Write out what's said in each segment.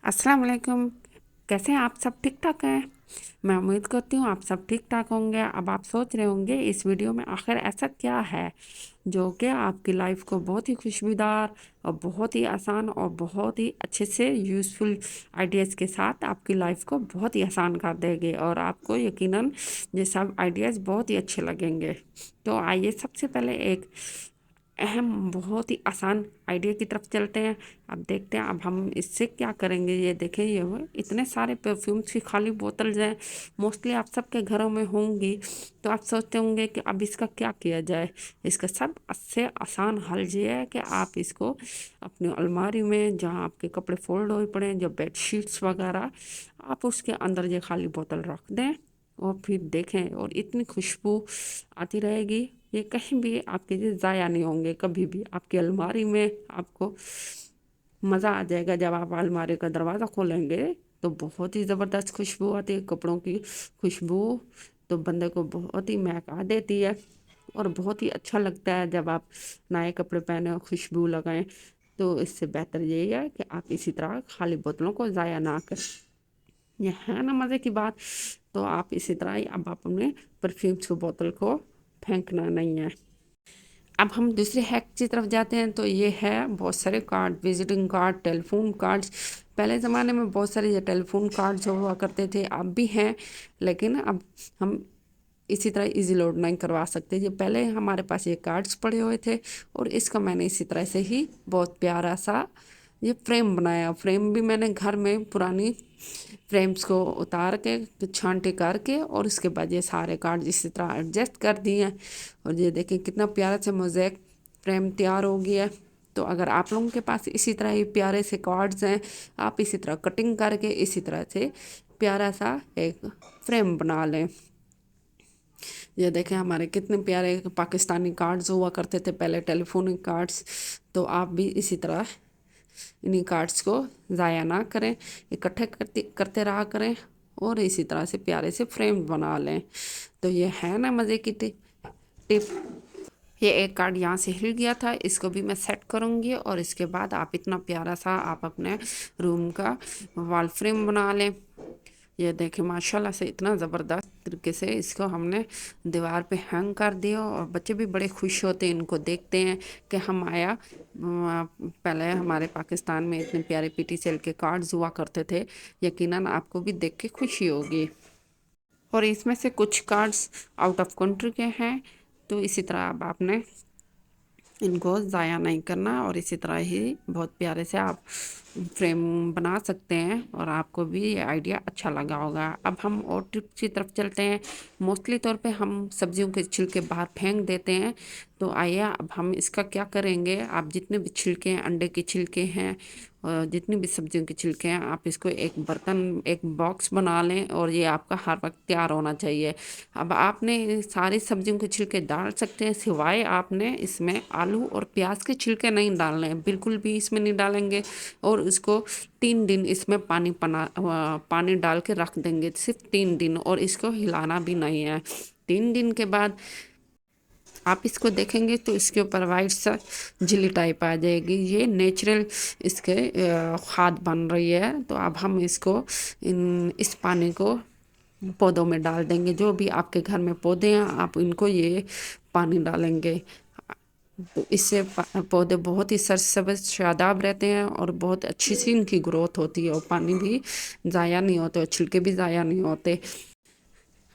अस्सलाम वालेकुम। कैसे हैं आप? सब ठीक ठाक हैं? मैं उम्मीद करती हूँ आप सब ठीक ठाक होंगे। अब आप सोच रहे होंगे इस वीडियो में आखिर ऐसा क्या है जो कि आपकी लाइफ को बहुत ही खुशबूदार और बहुत ही आसान और बहुत ही अच्छे से यूज़फुल आइडियाज़ के साथ आपकी लाइफ को बहुत ही आसान कर देंगे और आपको यकीनन ये सब आइडियाज़ बहुत ही अच्छे लगेंगे। तो आइए सबसे पहले एक अहम बहुत ही आसान आइडिया की तरफ चलते हैं। अब देखते हैं अब हम इससे क्या करेंगे। ये देखें, ये इतने सारे परफ्यूम्स की खाली बोतल्स हैं, मोस्टली आप सबके घरों में होंगी। तो आप सोचते होंगे कि अब इसका क्या किया जाए। इसका सबसे आसान हल ये है कि आप इसको अपनी अलमारी में, जहाँ आपके कपड़े फोल्ड हुए पड़े हैं, जो बेडशीट्स वगैरह, आप उसके अंदर ये खाली बोतल रख दें और फिर देखें, और इतनी खुशबू आती रहेगी। ये कहीं भी आपके लिए ज़ाया नहीं होंगे कभी भी। आपकी अलमारी में आपको मज़ा आ जाएगा। जब आप अलमारी का दरवाज़ा खोलेंगे तो बहुत ही ज़बरदस्त खुशबू आती है, कपड़ों की खुशबू। तो बंदे को बहुत ही महका देती है और बहुत ही अच्छा लगता है जब आप नए कपड़े पहने और खुशबू लगाएं। तो इससे बेहतर यही है कि आप इसी तरह खाली बोतलों को ज़ाया ना करें। ये है ना मज़े की बात। तो आप इसी तरह ही अब आप अपने परफ्यूम्स की बोतल को फेंकना नहीं है। अब हम दूसरे हैक की तरफ जाते हैं। तो ये है बहुत सारे card, visiting card, telephone cards. पहले ज़माने में बहुत सारे ये टेलीफोन कार्ड्स हुआ करते थे, अब भी हैं, लेकिन अब हम इसी तरह इजी लोड नहीं करवा सकते। जो पहले हमारे पास ये कार्ड्स पड़े हुए थे और इसका मैंने इसी तरह से ही बहुत प्यारा सा ये फ्रेम बनाया। फ्रेम भी मैंने घर में पुरानी फ्रेम्स को उतार के छांटे करके और उसके बाद ये सारे कार्ड इसी तरह एडजस्ट कर दिए हैं। और ये देखें कितना प्यारा से मोज़ेक फ्रेम तैयार हो गया है। तो अगर आप लोगों के पास इसी तरह ही प्यारे से कार्ड्स हैं, आप इसी तरह कटिंग करके इसी तरह से प्यारा सा एक फ्रेम बना लें। ये देखें हमारे कितने प्यारे पाकिस्तानी कार्ड्स हुआ करते थे पहले, टेलीफोनिक कार्ड्स। तो आप भी इसी तरह इन्हीं कार्ड्स को ज़ाया ना करें, इकट्ठे करते करते रहा करें और इसी तरह से प्यारे से फ्रेम बना लें। तो ये है ना मज़े की टिप। ये एक कार्ड यहाँ से हिल गया था, इसको भी मैं सेट करूँगी और इसके बाद आप इतना प्यारा सा आप अपने रूम का वॉल फ्रेम बना लें। ये देखें माशाल्लाह से इतना ज़बरदस्त तरीके से इसको हमने दीवार पे हैंग कर दिया और बच्चे भी बड़े खुश होते हैं इनको देखते हैं कि हम आया। पहले हमारे पाकिस्तान में इतने प्यारे पीटी सेल के कार्ड्स हुआ करते थे, यकीनन आपको भी देख के खुशी होगी। और इसमें से कुछ कार्ड्स आउट ऑफ कंट्री के हैं, तो इसी तरह अब आपने इनको ज़ाया नहीं करना और इसी तरह ही बहुत प्यारे से आप फ्रेम बना सकते हैं और आपको भी ये आइडिया अच्छा लगा होगा। अब हम और टिप्स की तरफ चलते हैं। मोस्टली तौर पे हम सब्जियों के छिलके बाहर फेंक देते हैं, तो आइए अब हम इसका क्या करेंगे। आप जितने भी छिलके हैं, अंडे के छिलके हैं और जितनी भी सब्जियों के छिलके हैं, आप इसको एक बर्तन, एक बॉक्स बना लें और ये आपका हर वक्त तैयार होना चाहिए। अब आपने सारी सब्जियों के छिलके डाल सकते हैं, सिवाय आपने इसमें आलू और प्याज के छिलके नहीं डालने हैं, बिल्कुल भी इसमें नहीं डालेंगे। और इसको 3 दिन इसमें पानी डाल के रख देंगे, सिर्फ 3 दिन, और इसको हिलाना भी नहीं है। 3 दिन के बाद आप इसको देखेंगे तो इसके ऊपर वाइट सा झिल्ली टाइप आ जाएगी। ये नेचुरल इसके खाद बन रही है। तो अब हम इसको इस पानी को पौधों में डाल देंगे। जो भी आपके घर में पौधे हैं आप इनको ये पानी डालेंगे, तो इससे पौधे बहुत ही सरसब्ज शादाब रहते हैं और बहुत अच्छी सी इनकी ग्रोथ होती है और पानी भी ज़ाया नहीं होते और छिलके भी ज़ाया नहीं होते।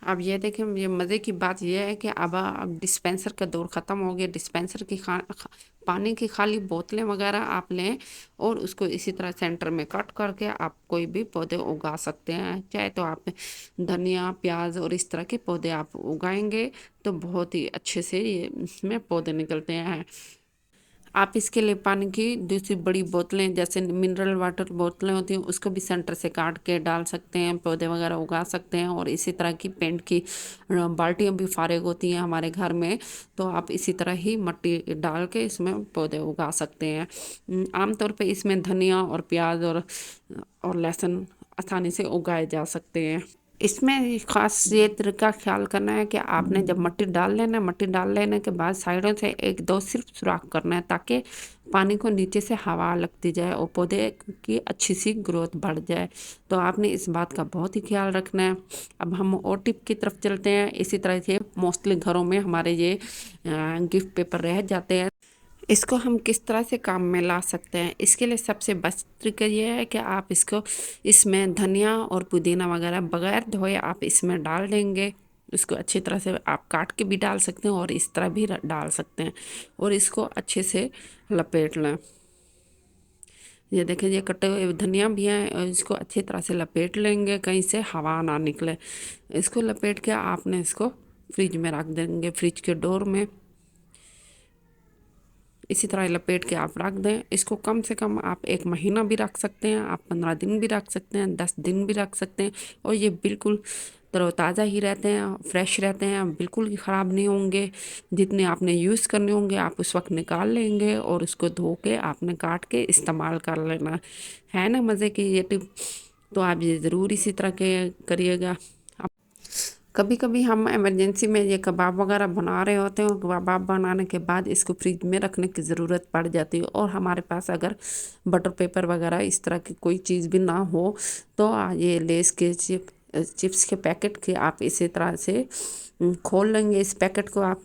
अब ये देखें, ये मज़े की बात यह है कि अब डिस्पेंसर का दौर ख़त्म हो गया। डिस्पेंसर की पानी की खाली बोतलें वगैरह आप लें और उसको इसी तरह सेंटर में कट करके आप कोई भी पौधे उगा सकते हैं। चाहे तो आप धनिया, प्याज और इस तरह के पौधे आप उगाएंगे तो बहुत ही अच्छे से ये इसमें पौधे निकलते हैं। आप इसके लिए पानी की दूसरी बड़ी बोतलें, जैसे मिनरल वाटर बोतलें होती हैं, उसको भी सेंटर से काट के डाल सकते हैं, पौधे वगैरह उगा सकते हैं। और इसी तरह की पेंट की बाल्टियाँ भी फारिग होती हैं हमारे घर में, तो आप इसी तरह ही मिट्टी डाल के इसमें पौधे उगा सकते हैं। आमतौर पे इसमें धनिया और प्याज और लहसुन आसानी से उगाए जा सकते हैं। اس میں خاص یہ طریقہ خیال کرنا ہے کہ آپ نے جب مٹی ڈال لینا، مٹی ڈال لینے کے بعد سائڈوں سے ایک دو صرف سوراخ کرنا ہے تاکہ پانی کو نیچے سے ہوا لگتی جائے اور پودے کی اچھی سی گروتھ بڑھ جائے۔ تو آپ نے اس بات کا بہت ہی خیال رکھنا ہے۔ اب ہم اور ٹپ کی طرف چلتے ہیں۔ اسی طرح سے موسٹلی گھروں میں ہمارے یہ گفٹ پیپر رہ جاتے ہیں، اس کو ہم کس طرح سے کام میں لا سکتے ہیں؟ اس کے لیے سب سے بیسٹ طریقہ یہ ہے کہ آپ اس میں دھنیا اور پودینہ وغیرہ بغیر دھوئے آپ اس میں ڈال دیں گے۔ اس کو اچھی طرح سے آپ کاٹ کے بھی ڈال سکتے ہیں اور اس طرح بھی ڈال سکتے ہیں، اور اس کو اچھے سے لپیٹ لیں۔ یہ دیکھیں، یہ کٹے ہوئے دھنیا بھی ہیں، اور اس کو اچھی طرح سے لپیٹ لیں گے، کہیں سے ہوا نہ نکلے۔ اس کو لپیٹ کے آپ نے اس کو فریج میں رکھ دیں گے، فریج کے ڈور میں اسی طرح لپیٹ کے آپ رکھ دیں۔ اس کو کم سے کم آپ 1 مہینہ بھی رکھ سکتے ہیں، آپ 15 دن بھی رکھ سکتے ہیں، 10 دن بھی رکھ سکتے ہیں، اور یہ بالکل تر و تازہ ہی رہتے ہیں، فریش رہتے ہیں، بالکل ہی خراب نہیں ہوں گے۔ جتنے آپ نے یوز کرنے ہوں گے آپ اس وقت نکال لیں گے، اور اس کو دھو کے آپ نے کاٹ کے استعمال کر لینا ہے نا مزے کی یہ ٹپ؟ تو آپ یہ ضرور اسی طرح کے کریے گا۔ کبھی کبھی ہم ایمرجنسی میں یہ کباب وغیرہ بنا رہے ہوتے ہیں، اور کباب بنانے کے بعد اس کو فریج میں رکھنے کی ضرورت پڑ جاتی ہے، اور ہمارے پاس اگر بٹر پیپر وغیرہ اس طرح کی کوئی چیز بھی نہ ہو تو یہ لیس کے چپس کے پیکٹ کے آپ اسی طرح سے کھول لیں گے۔ اس پیکٹ کو آپ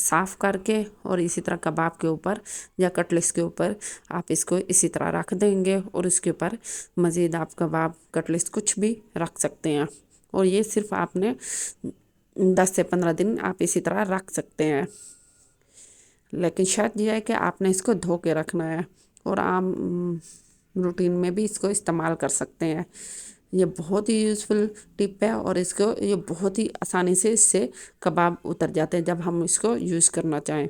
صاف کر کے اور اسی طرح کباب کے اوپر یا کٹلیس کے اوپر آپ اس کو اسی طرح رکھ دیں گے، اور اس کے اوپر مزید آپ کباب کٹلیس کچھ بھی رکھ سکتے ہیں، اور یہ صرف آپ نے 10 سے 15 دن آپ اسی طرح رکھ سکتے ہیں۔ لیکن شرط یہ ہے کہ آپ نے اس کو دھو کے رکھنا ہے، اور عام روٹین میں بھی اس کو استعمال کر سکتے ہیں۔ یہ بہت ہی یوزفل ٹپ ہے، اور اس کو یہ بہت ہی آسانی سے اس سے کباب اتر جاتے ہیں جب ہم اس کو یوز کرنا چاہیں۔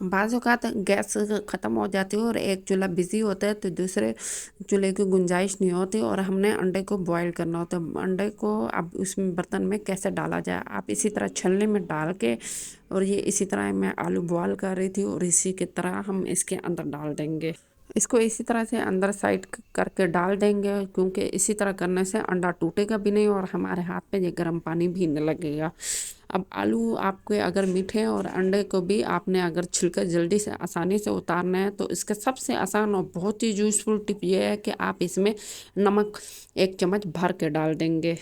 بعض اوقات گیس ختم ہو جاتی ہے اور ایک چولہا بزی ہوتا ہے تو دوسرے چولہے کی گنجائش نہیں ہوتی، اور ہم نے انڈے کو بوائل کرنا ہوتا ہے۔ انڈے کو اب اس میں برتن میں کیسے ڈالا جائے؟ آپ اسی طرح چھلنے میں ڈال کے، اور یہ اسی طرح میں آلو بوائل کر رہی تھی، اور اسی کی طرح ہم اس کے اندر ڈال دیں گے۔ اس کو اسی طرح سے اندر سائڈ کر کے ڈال دیں گے، کیونکہ اسی طرح کرنے سے انڈا ٹوٹے گا بھی نہیں، اور ہمارے ہاتھ پہ یہ گرم پانی بھی نہیں لگے گا۔ اب آلو آپ کے اگر میٹھے اور انڈے کو بھی آپ نے اگر چھلکا جلدی سے آسانی سے اتارنا ہے تو اس کا سب سے آسان اور بہت ہی یوزفل ٹپ یہ ہے کہ آپ اس میں نمک 1 چمچ بھر کے ڈال دیں گے۔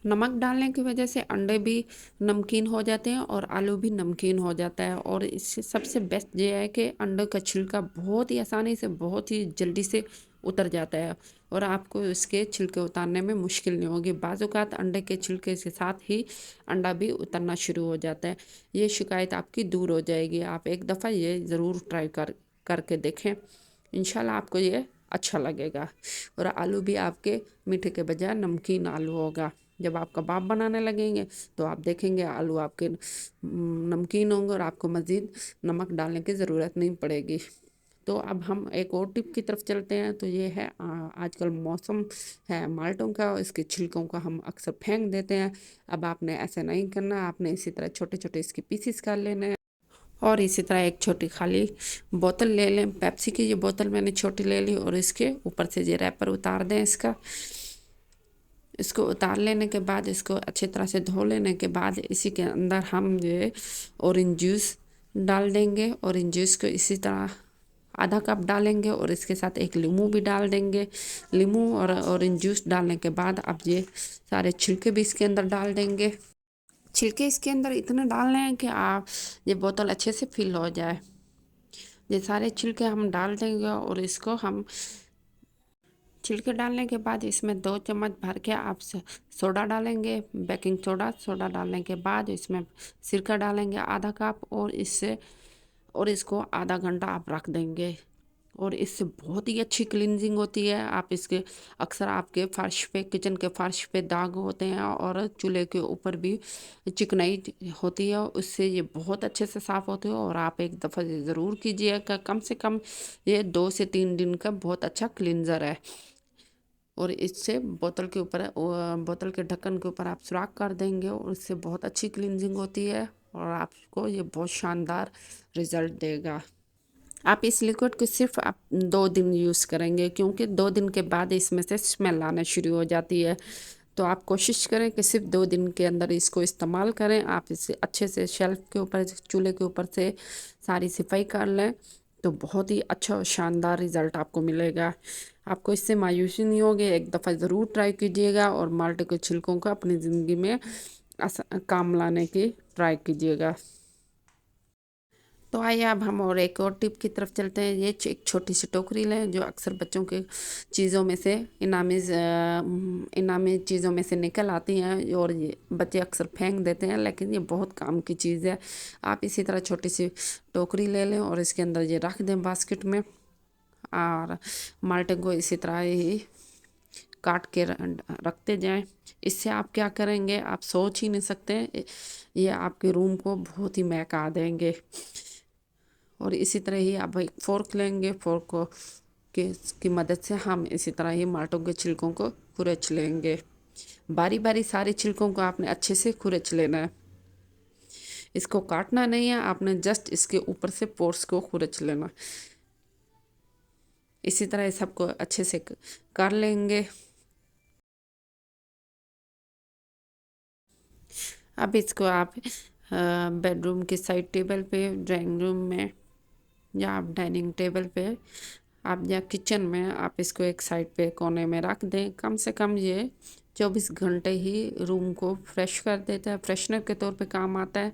نمک ڈالنے کی وجہ سے انڈے بھی نمکین ہو جاتے ہیں اور آلو بھی نمکین ہو جاتا ہے، اور اس سے سب سے بیسٹ یہ ہے کہ انڈے کا چھلکا بہت ہی آسانی سے بہت ہی جلدی سے اتر جاتا ہے، اور آپ کو اس کے چھلکے اتارنے میں مشکل نہیں ہوگی۔ بعض اوقات انڈے کے چھلکے کے ساتھ ہی انڈا بھی اترنا شروع ہو جاتا ہے۔ یہ شکایت آپ کی دور ہو جائے گی۔ آپ ایک دفعہ یہ ضرور ٹرائی کر کے دیکھیں، انشاءاللہ آپ کو یہ اچھا لگے گا، اور آلو بھی آپ کے میٹھے کے بجائے نمکین آلو ہوگا۔ جب آپ کباب بنانے لگیں گے تو آپ دیکھیں گے آلو آپ کے نمکین ہوں گے، اور آپ کو مزید نمک ڈالنے کی ضرورت نہیں پڑے گی۔ تو اب ہم ایک اور ٹپ کی طرف چلتے ہیں، تو یہ ہے آج کل موسم ہے مالٹوں کا، اس کے چھلکوں کا ہم اکثر پھینک دیتے ہیں۔ اب آپ نے ایسے نہیں کرنا، آپ نے اسی طرح چھوٹے چھوٹے اس کے پیسز کر لینے ہیں، اور اسی طرح ایک چھوٹی خالی بوتل لے لیں، پیپسی کی یہ بوتل میں نے چھوٹی لے لی، اور اس کے اوپر سے یہ ریپر اتار دیں اس کو اتار لینے کے بعد اس کو اچھی طرح سے دھو لینے کے بعد اسی کے اندر ہم یہ اورنج جوس ڈال دیں گے۔ اورنج جوس کو اسی طرح ½ کپ ڈالیں گے، اور اس کے ساتھ ایک لیمو بھی ڈال دیں گے۔ لیمو اور اورنج جوس ڈالنے کے بعد اب یہ سارے چھلکے بھی اس کے اندر ڈال دیں گے۔ چھلکے اس کے اندر اتنے ڈالنے ہیں کہ آپ یہ بوتل اچھے سے فل ہو جائے۔ یہ سارے چھلکے ہم ڈال دیں گے، اور اس کو ہم چھلکے ڈالنے کے بعد اس میں 2 چمچ بھر کے آپ سوڈا ڈالیں گے، بیکنگ سوڈا ڈالنے کے بعد اس میں سرکہ ڈالیں گے ½ کپ، اور اس کو ½ گھنٹہ آپ رکھ دیں گے، اور اس سے بہت ہی اچھی کلینزنگ ہوتی ہے۔ آپ اس کے اکثر آپ کے فرش پہ، کچن کے فرش پہ داغ ہوتے ہیں، اور چولہے کے اوپر بھی چکنائی ہوتی ہے، اس سے یہ بہت اچھے سے صاف ہوتے ہیں، اور آپ ایک دفعہ یہ ضرور کیجیے کہ کم سے کم یہ 2 سے 3 دن کا بہت اچھا کلینزر ہے۔ اور اس سے بوتل کے ڈھکن کے اوپر آپ سوراخ کر دیں گے، اور اس سے بہت اچھی کلینزنگ ہوتی ہے، اور آپ کو یہ بہت شاندار رزلٹ دے گا۔ آپ اس لیکوڈ کو صرف 2 دن یوز کریں گے، کیونکہ 2 دن کے بعد اس میں سے اسمیل آنا شروع ہو جاتی ہے، तो आप कोशिश करें कि सिर्फ 2 दिन के अंदर इसको इस्तेमाल करें। आप इसे अच्छे से शेल्फ के ऊपर, चूल्हे के ऊपर से सारी सफाई कर लें तो बहुत ही अच्छा और शानदार रिज़ल्ट आपको मिलेगा। आपको इससे मायूसी नहीं होगी। एक दफ़ा ज़रूर ट्राई कीजिएगा और माल्टे के छिलकों को अपनी ज़िंदगी में काम लाने की ट्राई कीजिएगा। तो आइए अब हम और एक और टिप की तरफ चलते हैं। ये एक छोटी सी टोकरी लें जो अक्सर बच्चों के चीज़ों में से इनामी चीज़ों में से निकल आती हैं और ये बच्चे अक्सर फेंक देते हैं, लेकिन ये बहुत काम की चीज़ है। आप इसी तरह छोटी सी टोकरी ले लें और इसके अंदर ये रख दें बास्केट में, और माल्टे को इसी तरह ही काट के रखते जाएं। इससे आप क्या करेंगे आप सोच ही नहीं सकते, ये आपके रूम को बहुत ही महका देंगे। और इसी तरह ही आप एक फोर्क लेंगे, फोर्क को की मदद से हम इसी तरह ही माल्टों के छिलकों को खुरच लेंगे। बारी बारी सारे छिलकों को आपने अच्छे से खुरच लेना है। इसको काटना नहीं है, आपने जस्ट इसके ऊपर से पोर्स को खुरच लेना। इसी तरह सबको अच्छे से कर लेंगे। अब इसको आप बेडरूम के साइड टेबल पे, ड्राइंग रूम में, या आप डाइनिंग टेबल पे, आप या किचन में आप इसको एक साइड पे कोने में रख दें। कम से कम ये 24 घंटे ही रूम को फ्रेश कर देता है, फ्रेशनर के तौर पे काम आता है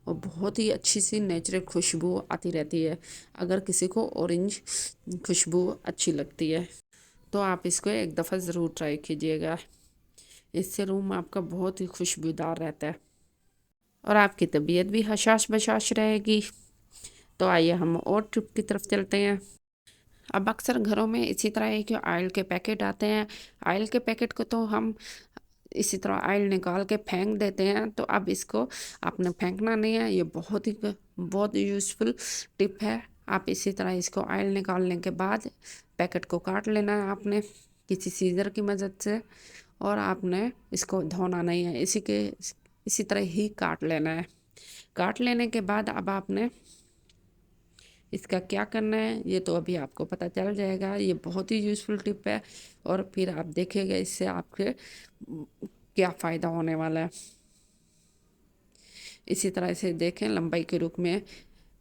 और बहुत ही अच्छी सी नेचुरल खुशबू आती रहती है अगर किसी को ऑरेंज खुशबू अच्छी लगती है तो आप इसको एक दफ़ा ज़रूर ट्राई कीजिएगा। इससे रूम आपका बहुत ही खुशबूदार रहता है और आपकी तबीयत भी हशाश बशाश रहेगी। तो आइए हम और टिप की तरफ चलते हैं। अब अक्सर घरों में इसी तरह एक ऑयल के पैकेट आते हैं। ऑयल के पैकेट को तो हम इसी तरह ऑयल निकाल के फेंक देते हैं, तो अब इसको आपने फेंकना नहीं है। ये बहुत यूज़फुल टिप है। आप इसी तरह इसको ऑयल निकालने के बाद पैकेट को काट लेना है आपने किसी सीजर की मदद से, और आपने इसको धोना नहीं है। इसी तरह ही काट लेना है। काट लेने के बाद अब आपने इसका क्या करना है ये तो अभी आपको पता चल जाएगा। ये बहुत ही यूज़फुल टिप है और फिर आप देखेंगे इससे आपके क्या फ़ायदा होने वाला है। इसी तरह से देखें, लंबाई के रूप में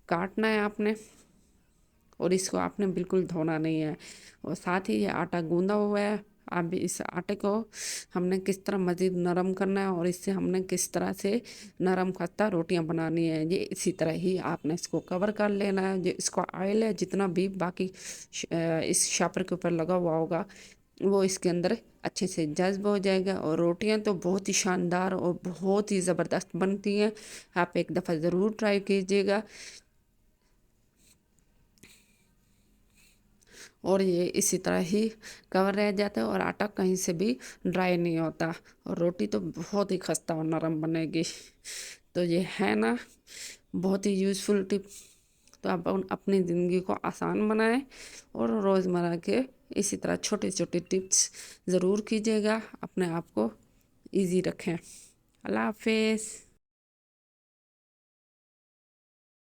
काटना है आपने और इसको आपने बिल्कुल धोना नहीं है। और साथ ही ये आटा गूंदा हुआ है। अब इस आटे को हमने किस तरह मज़ीद नरम करना है और इससे हमने किस तरह से नरम खस्ता रोटियां बनानी है, ये इसी तरह ही आपने इसको कवर कर लेना है। जो इसका ऑयल है जितना भी बाकी इस शापर के ऊपर लगा हुआ होगा वो इसके अंदर अच्छे से जज्ब हो जाएगा और रोटियां तो बहुत ही शानदार और बहुत ही ज़बरदस्त बनती हैं। आप एक दफ़ा ज़रूर ट्राई कीजिएगा। और ये इसी तरह ही कवर रह जाता है और आटा कहीं से भी ड्राई नहीं होता और रोटी तो बहुत ही खस्ता और नरम बनेगी। तो ये है ना बहुत ही यूज़फुल टिप। तो आप अपनी ज़िंदगी को आसान बनाएं और रोज़मर्रा के इसी तरह छोटे छोटे टिप्स ज़रूर कीजिएगा। अपने आप को ईजी रखें। अल्लाह हाफिज़।